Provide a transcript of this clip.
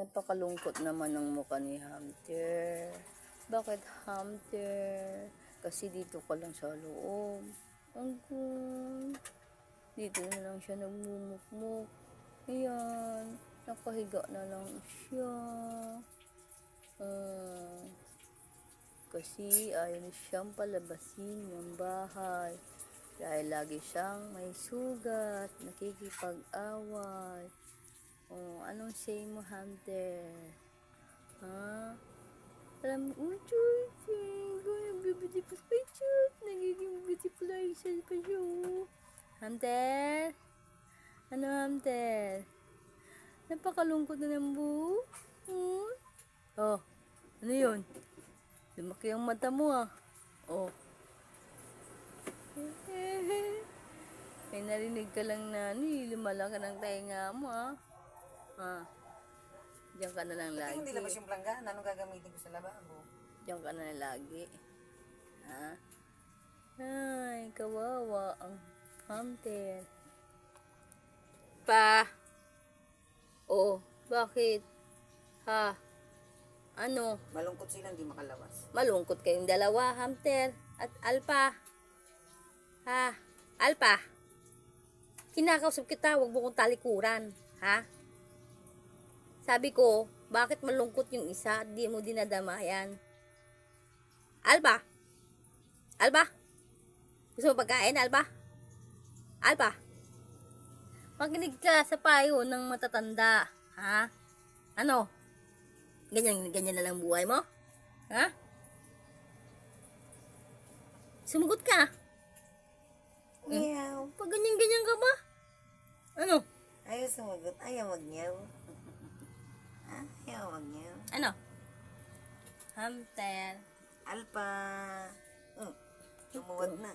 Napakalungkot naman ang mukha ni Hamter. Bakit Hamter? Kasi dito ka lang sa loob. Anggun. Dito na lang siya nagmumukmuk. Ayan. Nakahiga na lang siya. Kasi ayaw siyang palabasin ng bahay. Dahil lagi siyang may sugat, nakikipag-away. Anong say mo, Hamter? Ha? Alam mo, beautiful picture. Nagiging beautiful siya pa siya. Hamter? Ano, Hamter? Napakalungkot na ng buhok. Oh, ano yun? Lumaki ang mata mo ah. Oh. May narinig ka lang na lumalaki ng tainga mo ah. Diyan ka na lang lagi. Hindi labas yung planggana. Anong gagamitin ko sa lababo? Diyan ka na lang lagi. Ha? Ay, kawawa ang Hamter. Pa? Oo, bakit? Ha? Ano? Malungkot silang di makalabas. Malungkot kayong dalawa, Hamter at Alpa. Ha? Alpa? Kinakausap kita, huwag mo kong talikuran. Ha? Sabi ko, bakit malungkot yung isa, di mo dinadamayan? Alba? Alba? Gusto mo pagkain, Alba? Alba? Makinig ka sa payo ng matatanda. Ha? Ano? Ganyan na lang buhay mo? Ha? Sumugot ka. Meow. Pag ganyan ka ba? Ano? Ayaw sumagot. Ayaw mag-meow. Ayaw mag-meow. Ano? Hamter. Alpa. Tumuwag na.